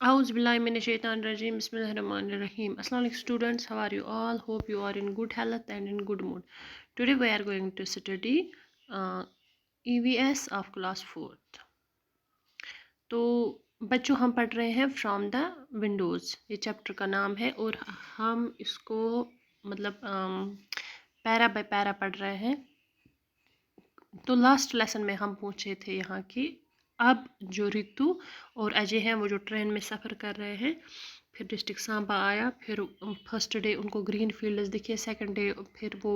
A'udhu billahi minash shaitanir rajim. Bismillahir rahim. Assalamu alaikum students. How are you all? Hope you are in good health and in good mood. Today we are going to study EVS of class 4th. तो बच्चों हम पढ़ रहे हैं from the Windows, ये chapter का नाम है और हम इसको मतलब पैरा बाय पैरा पढ़ रहे हैं। तो लास्ट लेसन में हम पूछे थे यहाँ की अब जो रितु और अजय हैं वो जो ट्रेन में सफ़र कर रहे हैं, फिर डिस्ट्रिक्ट सांबा आया, फिर फर्स्ट डे उनको ग्रीन फील्ड्स दिखे, सेकंड डे फिर वो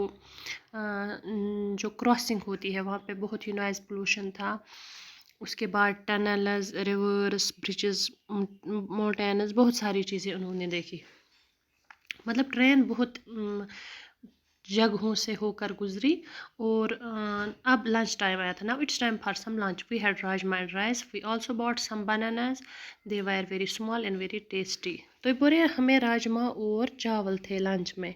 जो क्रॉसिंग होती है वहाँ पे बहुत ही नॉइज़ पोल्यूशन था, उसके बाद टनल्स, रिवर्स, ब्रिजेस, माउंटेन्स, बहुत सारी चीज़ें उन्होंने देखी। मतलब ट्रेन बहुत जगहों से होकर गुजरी और अब लंच टाइम आया था। Now it's time for some lunch. We had rajma and rice, we also bought some bananas, they were very small and very tasty. तो पूरे हमें राजमा और चावल थे लंच में।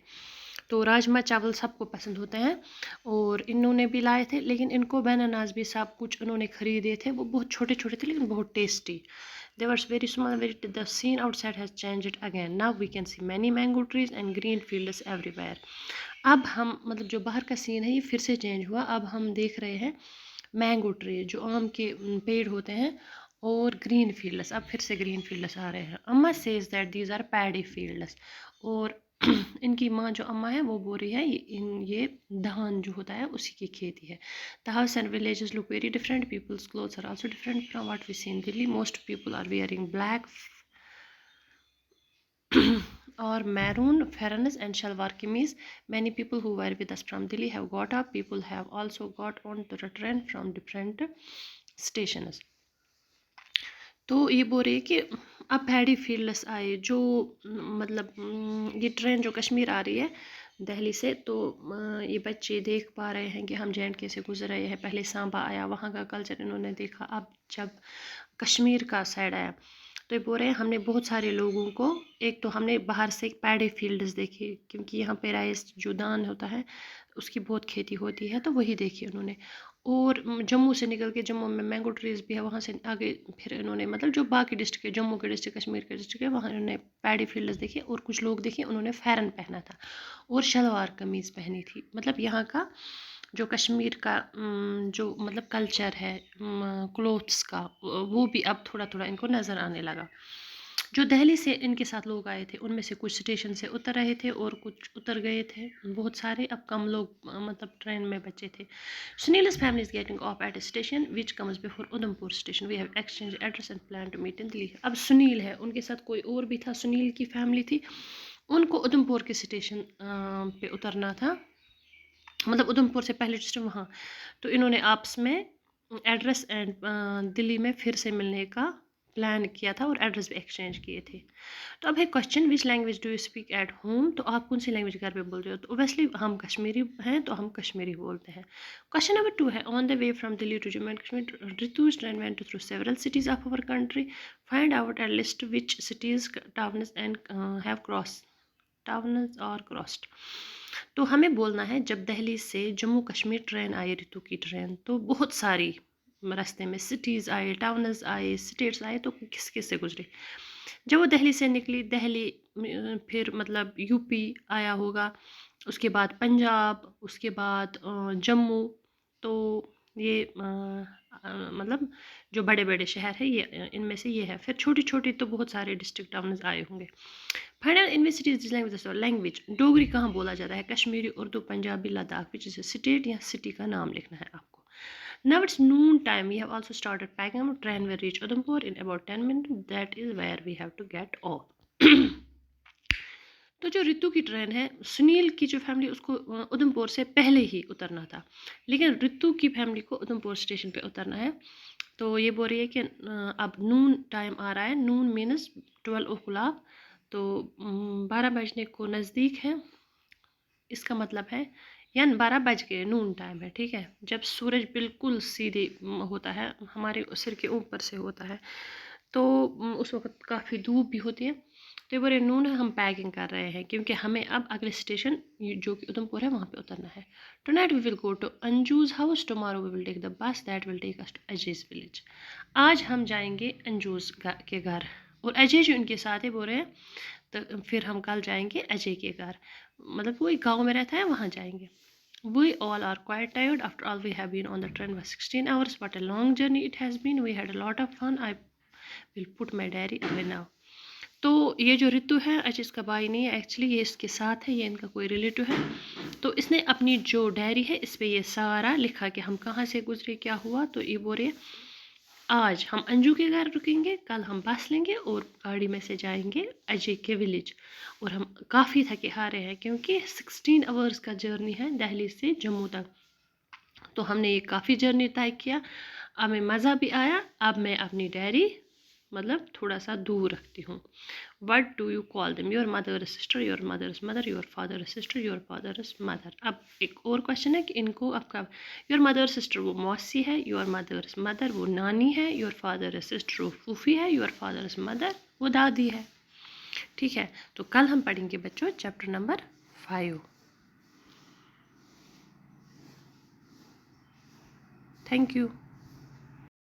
तो राजमा चावल सबको पसंद होते हैं और इन्होंने भी लाए थे, लेकिन इनको बनानास भी सब कुछ उन्होंने ख़रीदे थे। वो बहुत छोटे छोटे थे लेकिन बहुत tasty. They were very small, very. The scene outside has changed again. Now we can see many mango trees and green fields everywhere. अब हम मतलब जो बाहर का सीन है ये फिर से चेंज हुआ। अब हम देख रहे हैं मैंगो ट्री, जो आम के पेड़ होते हैं, और ग्रीन फील्ड्स। अब फिर से ग्रीन फील्ड्स आ रहे हैं। Amma says that these are paddy fields. और इनकी माँ जो अम्मा है वो बोल रही है ये धान जो होता है उसी की खेती है। The house and villages look very different, people's clothes are also different from what we see in Delhi. Most people are wearing black or maroon ferns and shalwar kameez. Many people who were with us from Delhi have got up. People have also got on the train from different stations. तो ये बोल रही है कि अब paddy fields आए, जो मतलब ये ट्रेन जो कश्मीर आ रही है दिल्ली से, तो ये बच्चे देख पा रहे हैं कि हम JNK से गुजर रहे हैं। पहले सांबा आया, वहाँ का कल्चर इन्होंने देखा। अब जब कश्मीर का साइड आया तो ये बोल रहे हैं हमने बहुत सारे लोगों को, एक तो हमने बाहर से पैडी फील्ड्स देखे, क्योंकि यहाँ पे राइस जो दान होता है उसकी बहुत खेती होती है, तो वही देखी उन्होंने। और जम्मू से निकल के, जम्मू में मैंगो ट्रीज भी है, वहाँ से आगे फिर इन्होंने मतलब जो बाकी डिस्ट्रिक्ट है, जम्मू के डिस्ट्रिक्ट, कश्मीर के डिस्ट्रिक्ट है, वहाँ इन्होंने पैडी फील्ड्स देखे। और कुछ लोग देखे उन्होंने फ़ैरन पहना था और शलवार कमीज़ पहनी थी। मतलब यहाँ का जो कश्मीर का जो मतलब कल्चर है क्लोथ्स का, वो भी अब थोड़ा थोड़ा इनको नज़र आने लगा। जो दिल्ली से इनके साथ लोग आए थे उनमें से कुछ स्टेशन से उतर रहे थे और कुछ उतर गए थे, बहुत सारे। अब कम लोग मतलब ट्रेन में बचे थे। Sunil's family is getting off at a station which comes before Udhampur station. We have exchanged address and plan to meet in Delhi. अब सुनील है, उनके साथ कोई और भी था, सुनील की फैमिली थी। उनको उधमपुर के स्टेशन पे उतरना था, मतलब उधमपुर से पहले स्टेशन वहाँ। तो इन्होंने आपस में एड्रेस एंड दिल्ली में फिर से मिलने का प्लान किया था और एड्रेस भी एक्सचेंज किए थे। तो अब है question, which language do you speak at home? तो आप कौन सी लैंग्वेज घर पे बोल रहे हो? तो ओबियसली हम कश्मीरी हैं तो हम कश्मीरी बोलते हैं। क्वेश्चन नंबर 2 है, on the way from Delhi to Jammu and Kashmir Ritu's train went through several cities of our country. Find out a list which cities, towns and have crossed towns or crossed. तो हमें बोलना है जब दिल्ली से जम्मू कश्मीर ट्रेन आई, रितु की ट्रेन, तो बहुत सारी रास्ते में सिटीज़ आए, टाउन्स आए, स्टेट्स आए, तो किस किस से गुजरे। जब वो दिल्ली से निकली, दिल्ली फिर मतलब यूपी आया होगा, उसके बाद पंजाब, उसके बाद जम्मू। तो ये मतलब जो बड़े बड़े शहर है ये इनमें से ये है। फिर छोटी छोटी तो बहुत सारे डिस्ट्रिक्ट टाउन्स आए होंगे। फाइनल यूनिवर्सिटीज लैंग्वेज डोगरी कहाँ बोला जाता है? Kashmiri, Urdu, Punjabi, Ladakh. Which is state या सिटी का नाम लिखना है आपको। Now it's noon time. We have also started packing up. Train will reach Udhampur in about 10 minutes. That is where we have to get off. तो जो रितु की ट्रेन है, सुनील की जो फैमिली उसको उधमपुर से पहले ही उतरना था, लेकिन रितु की फैमिली को उधमपुर स्टेशन पे उतरना है। तो ये बोल रही है कि अब नून टाइम आ रहा है। नून मीन्स 12 o'clock, तो 12 बजने को नज़दीक है। इसका मतलब है यानी 12 बज गए, नून टाइम है, ठीक है। जब सूरज बिल्कुल सीधे होता है, हमारे सिर के ऊपर से होता है, तो उस वक्त काफ़ी धूप भी होती है। तो बोले नून है, हम पैकिंग कर रहे हैं क्योंकि हमें अब अगले स्टेशन जो कि उधमपुर है वहाँ पे उतरना है। Tonight we will go to Anju's house, tomorrow we will take the bus that will take us to Aziz village. आज हम जाएंगे अंजूज के घर اور अजय जी उनके साथ है, बोल रहे हैं तो फिर हम कल जाएंगे अजय के घर, मतलब वही गाँव में रहता है, वहाँ जाएंगे. We all are quite tired. After all, we have been on the train for 16 hours. What a long journey it has been. We had a lot of fun. I will put my diary away now. तो ये जो ऋतु है, अच्छा इसका भाई नहीं है actually, ये इसके साथ है, ये इनका कोई रिलेटिव है. तो इसने अपनी जो डायरी है इस पर ये सारा लिखा कि हम कहाँ से गुजरे, क्या हुआ. तो ये बोल रहे हैं आज हम अंजू के घर रुकेंगे, कल हम बस लेंगे और गाड़ी में से जाएंगे अजय के विलेज. और हम काफ़ी थके हारे हैं क्योंकि 16 आवर्स का जर्नी है दिल्ली से जम्मू तक. तो हमने ये काफ़ी जर्नी तय किया, हमें मज़ा भी आया. अब मैं अपनी डायरी मतलब थोड़ा सा दूर रखती हूँ. What do you call them, your mother sister, your mother's mother, your father sister, your father's mother. अब एक और क्वेश्चन है कि इनको आपका योर मदर सिस्टर वो मौसी है, योर मदर्स मदर वो नानी है, योर फादर सिस्टर वो फूफी है, योर फादर्स मदर वो दादी है. ठीक है, तो कल हम पढ़ेंगे बच्चों चैप्टर नंबर 5. Thank you.